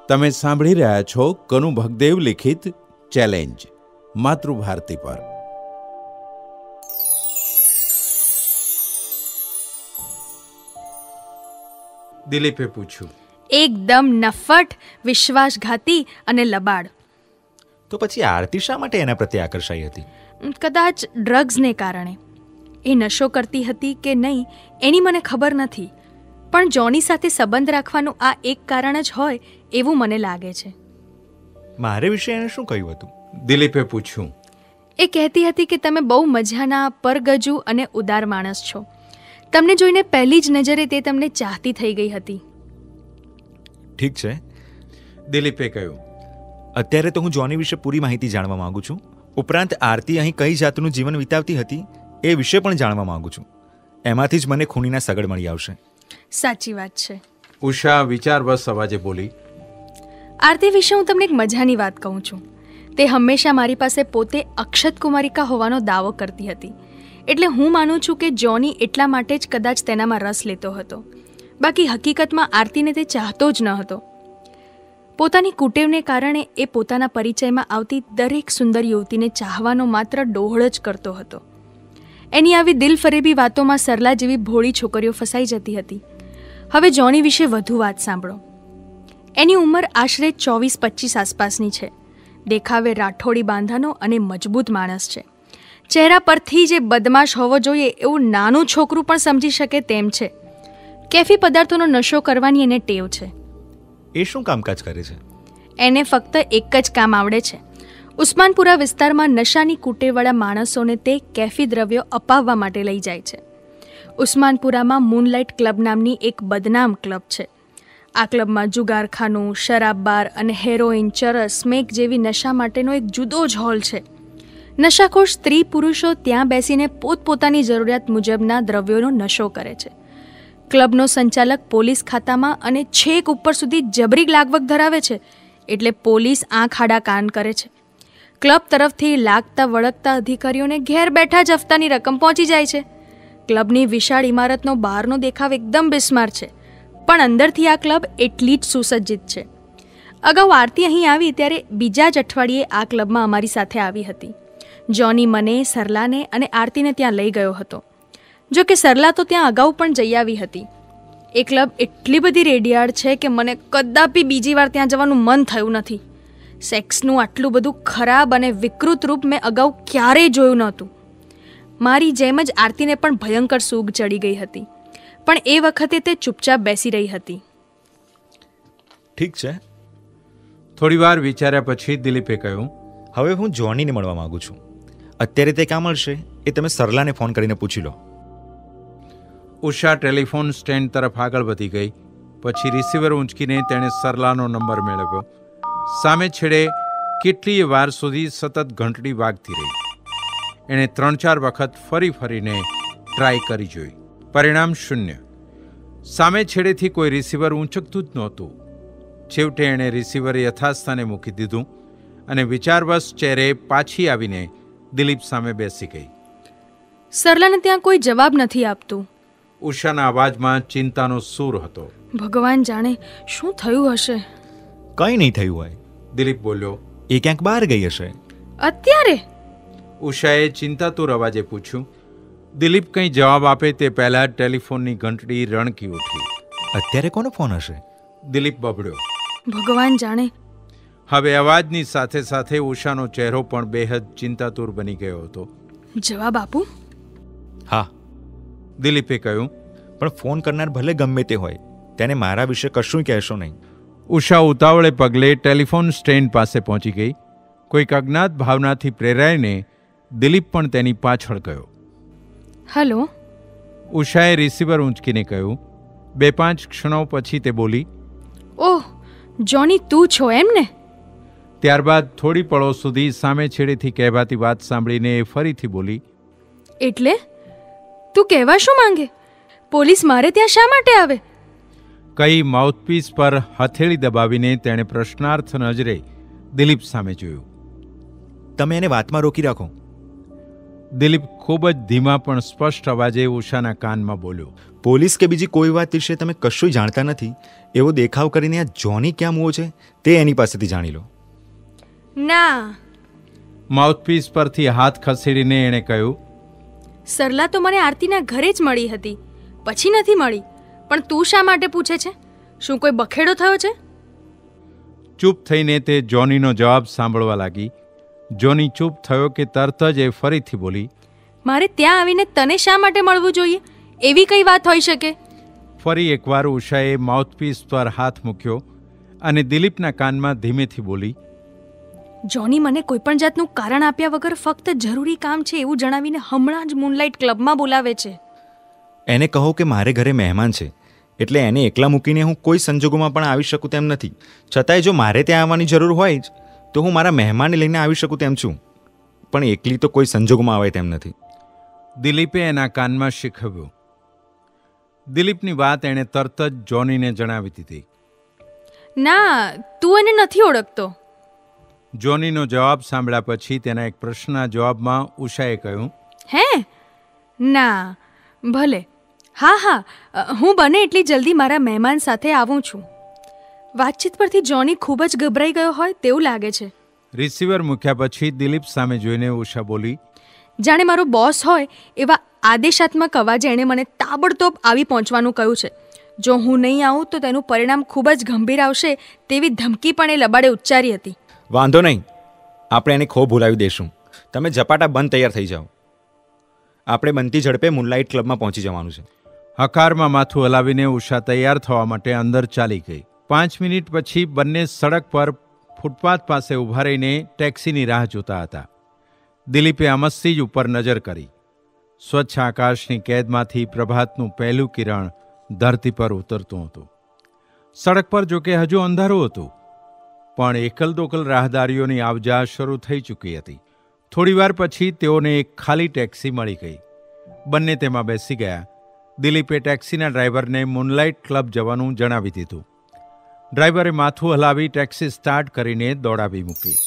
તમે સાંભળી રહ્યા છો કનુ ભગદેવ લિખિત ચેલેન્જ માતૃભારતી પર. દિલીપે પૂછ્યું. એકદમ નફ્ફટ, વિશ્વાસઘાતી અને લબાડ. તો પછી આરતી શા માટે એના પ્રત્યે આકર્ષાઈ હતી? કદાચ ડ્રગ્સને કારણે. એ નશો કરતી હતી કે નહીં એની મને ખબર નથી, પણ જોની સાથે સંબંધ રાખવાનું આ એક કારણ જ હોય એવું મને લાગે છે. મારે વિશે એણે શું કહ્યું હતું? દિલીપે પૂછ્યું. એ કહેતી હતી કે તમે બહુ મજાના, પરગજુ અને ઉદાર માણસ છો. તમને જોઈને પહેલી જ નજરે તે તમને ચાહતી થઈ ગઈ હતી. ઠીક છે, દિલીપે કહ્યું. અત્યારે તો હું જોની વિશે પૂરી માહિતી જાણવા માંગુ છું. ઉપરાંત આરતી અહીં કઈ જાતનું જીવન વિતાવતી હતી એ વિશે પણ જાણવા માંગુ છું. એમાંથી જ મને ખૂનીના સગડ મળી આવશે. સાચી વાત છે. ઉષા વિચારવશ અવાજે બોલી. આરતી વિશે હું તમને એક મજાની વાત કહું છું. તે હંમેશા મારી પાસે પોતે અક્ષત કુમારિકા હોવાનો દાવો કરતી હતી. એટલે હું માનું છું કે જોની એટલા માટે જ કદાચ તેનામાં રસ લેતો હતો. બાકી હકીકતમાં આરતીને તે ચાહતો જ ન હતો. પોતાની કુટેવને કારણે એ પોતાના પરિચયમાં આવતી દરેક સુંદર યુવતીને ચાહવાનો માત્ર ડોહળ જ કરતો હતો. એની આવી દિલફરેબી વાતોમાં સરલા જેવી ભોળી છોકરીઓ ફસાઈ જતી હતી. હવે જોની વિશે વધુ વાત સાંભળો. એની ઉંમર આશરે 24-25 આસપાસની છે. દેખાવે રાઠોડી બાંધાનો અને મજબૂત માણસ છે. ચહેરા પરથી જે બદમાશ હોવો જોઈએ એવું નાનું છોકરું પણ સમજી શકે તેમ છે. કેફી પદાર્થોનો નશો કરવાની એને ટેવ છે. એ શું કામકાજ કરે છે? એને ફક્ત એક જ કામ આવડે છે. ઉસ્માનપુરા વિસ્તારમાં નશાની કુટેવાળા માણસોને તે કેફી દ્રવ્યો અપાવવા માટે લઈ જાય છે. ઉસ્માનપુરામાં મૂનલાઇટ ક્લબ નામની એક બદનામ ક્લબ છે. આ ક્લબમાં જુગારખાનું, શરાબ બાર અને હેરોઇન, ચરસ, સ્મેક જેવી નશા માટેનો એક જુદો જ હોલ છે. નશાખોર સ્ત્રી પુરુષો ત્યાં બેસીને પોતપોતાની જરૂરિયાત મુજબના દ્રવ્યોનો નશો કરે છે. ક્લબનો સંચાલક પોલીસ ખાતામાં અને છેક ઉપર સુધી જબરી લાગવગ ધરાવે છે. એટલે પોલીસ આંખ આડા કાન કરે છે. ક્લબ તરફથી લાગતા વળગતા અધિકારીઓને ઘેર બેઠા જ હફતાની રકમ પહોંચી જાય છે. ક્લબની વિશાળ ઇમારતનો બહારનો દેખાવ એકદમ બિસ્માર છે, પણ અંદરથી આ ક્લબ એટલી જ સુસજ્જિત છે. અગાઉ આરતી અહીં આવી ત્યારે બીજા જ અઠવાડિયે આ ક્લબમાં અમારી સાથે આવી હતી. જોની મને, સરલાને અને આરતીને ત્યાં લઈ ગયો હતો. જો કે સરલા તો ત્યાં અગાઉ પણ જઈ આવી હતી. એ ક્લબ એટલી બધી રેડિયાળ છે કે મને કદાપી બીજી વાર ત્યાં જવાનું મન થયું નથી. સેક્સનું આટલું બધું ખરાબ અને વિકૃત રૂપ મેં અગાઉ ક્યારેય જોયું નહોતું. મારી જેમ જ આરતીને પણ ભયંકર સૂગ ચડી ગઈ હતી, પણ એ વખતે તે ચૂપચાપ બેસી રહી હતી. ઠીક છે. થોડી વાર વિચાર્યા પછી દિલીપે કહ્યું. હવે હું જોનીને મળવા માંગુ છું. અત્યારે તે ક્યાં મળશે એ તમે સરલાને ફોન કરીને પૂછી લો. ઉષા ટેલિફોન સ્ટેન્ડ તરફ આગળ વધી ગઈ. પછી રિસીવર ઊંચકીને તેણે સરલાનો નંબર મેળવ્યો. સામે છેડે કેટલીય વાર સુધી સતત ઘંટડી વાગતી રહી. એણે 3-4 વખત ફરીને ટ્રાય કરી જોઈ. પરિણામ શૂન્ય. સામે છેડેથી કોઈ રિસીવર ઊંચકતું જ નહોતું. છેવટે એણે રિસીવર યથાસ્થાને મૂકી દીધું અને વિચારવશ ચહેરે પાછી આવીને દિલીપ સામે બેસી ગઈ. સરલાને ત્યાં કોઈ જવાબ નથી આપતું. ઉષાના અવાજમાં ચિંતાનો સૂર હતો. ભગવાન જાણે શું થયું હશે. કંઈ નહીં થયું હોય, દિલીપ બોલ્યો. એ ક્યાંક બહાર ગઈ હશે. અત્યારે? ઉષાએ ચિંતાતુર અવાજે પૂછ્યું. દિલીપ કંઈ જવાબ આપે તે પહેલા ટેલિફોનની ઘંટડી રણકી ઉઠી. અત્યારે કોનો ફોન હશે? દિલીપ બબડ્યો. ભગવાન જાણે. હવે અવાજની સાથે સાથે ઉષાનો ચહેરો પણ બેહદ ચિંતાતુર બની ગયો હતો. જવાબ આપું? હા, દિલીપે કહ્યું. પણ ફોન કરનાર ભલે ગમે તે હોય, તેને મારા વિશે કશું કહેશો નહીં. ઉષા ઉતાવળે પગલે ટેલિફોન સ્ટેન્ડ પાસે પહોંચી ગઈ. કોઈક અજ્ઞાત ભાવનાથી પ્રેરાઈને દિલીપ પણ તેની પાછળ ગયો. હેલો. ઉષાએ રિસીવર ઊંચકીને કહ્યું. 2-5 ક્ષણો પછી તે બોલી. ઓહ, જોની તું છો એમ ને? ત્યારબાદ થોડી પળો સુધી સામે છેડેથી કહેવાતી વાત સાંભળીને એ ફરીથી બોલી. એટલે તું કહેવા શું માંગે? પોલીસ મારે ત્યાં શા માટે આવે? કઈ માઉથપીસ પર હથેળી દબાવીને તેણે પ્રશ્નાર્થ નજરે દિલીપ સામે જોયું. તમે એને વાતમાં રોકી રાખો. દિલીપ ખૂબ જ ધીમા પણ સ્પષ્ટ અવાજે ઉષાના કાનમાં બોલ્યો. પોલીસ કે બીજી કોઈ વાત વિશે તમે કશું જાણતા નથી એવો દેખાવ કરીને આ જોની ક્યાં મૂવો છે તે એની પાસેથી જાણી લો. ના. માઉથપીસ પરથી હાથ ખસેડીને એણે કહ્યું, સરલા તો મને આરતીના ઘરે જ મળી હતી, પછી નથી મળી. પણ તું શા માટે પૂછે છે? શું કોઈ બખેડો થયો છે? ચૂપ થઈને તે જોનીનો જવાબ સાંભળવા લાગી. જોની ચૂપ થયો કે તરત જ એ ફરીથી બોલી, મારે ત્યાં આવીને તને શા માટે મળવું જોઈએ? એવી કઈ વાત હોઈ શકે? ફરી એકવાર ઉષાએ માઉથપીસ પર હાથ મૂક્યો અને દિલીપના કાનમાં ધીમેથી બોલી, જોની મને કોઈપણ જાતનું કારણ આપ્યા વગર ફક્ત જરૂરી કામ છે એવું જણાવીને હમણાં જ મૂનલાઇટ ક્લબમાં બોલાવે છે. એને કહો કે મારે ઘરે મહેમાન છે, એટલે એને એકલા મૂકીને હું કોઈ સંજોગોમાં પણ આવી શકું તેમ નથી. છતાંય જો મારે ત્યાં આવવાની જરૂર હોય જ તો હું મારા મહેમાનને લઈને આવી શકું તેમ છું, પણ એકલી તો કોઈ સંજોગોમાં આવે તેમ નથી. દિલીપે એના કાનમાં શીખવ્યું. દિલીપની વાત એણે તરત જ જોનીને જણાવી દીધી. ના, તું એને નથી ઓળખતો. જોનીનો જવાબ સાંભળ્યા પછી તેના એક પ્રશ્નના જવાબમાં ઉષાએ કહ્યું, હે? ના, ભલે. હા, હું બને એટલી જલ્દી મારા મહેમાન સાથે આવું છું. વાતચીત પરથી જોની ખૂબ જ ગભરાઈ ગયો હોય તેવું લાગે છે. રિસીવર મૂક્યા પછી દિલીપ સામે જોઈને ઉષા બોલી, જાણે મારો બોસ હોય એવા આદેશાત્મક અવાજે એણે મને તાબડતોબ આવી પહોંચવાનું કહ્યું છે. જો હું નહીં આવું તો તેનું પરિણામ ખૂબ જ ગંભીર આવશે તેવી ધમકી પણ એ લબાડે ઉચ્ચારી હતી. વાંધો નહીં, આપણે એને ખો ભૂલાવી દઈશું. તમે ઝપાટા બંધ તૈયાર થઈ જાઓ. આપણે બનતી ઝડપે મૂનલાઇટ ક્લબમાં પહોંચી જવાનું છે. હકારમાં માથું હલાવીને ઉષા તૈયાર થવા માટે અંદર ચાલી ગઈ. 5 મિનિટ પછી બંને સડક પર ફૂટપાથ પાસે ઊભા રહીને ટેક્સીની રાહ જોતા હતા. દિલીપે અમસ્તી જ ઉપર નજર કરી. સ્વચ્છ આકાશની કેદમાંથી પ્રભાતનું પહેલું કિરણ ધરતી પર ઉતરતું હતું. સડક પર જોકે હજુ અંધારું હતું, પણ એકલ દોકલ રાહદારીઓની આવજા શરૂ થઈ ચૂકી હતી. થોડીવાર પછી તેઓને એક ખાલી ટેક્સી મળી ગઈ. બંને તેમાં બેસી ગયા. દિલીપે ટેક્સીના ડ્રાઈવરને મૂનલાઇટ ક્લબ જવાનું જણાવી દીધું. ડ્રાઈવરે માથું હલાવી ટેક્સી સ્ટાર્ટ કરીને દોડાવી મૂકી.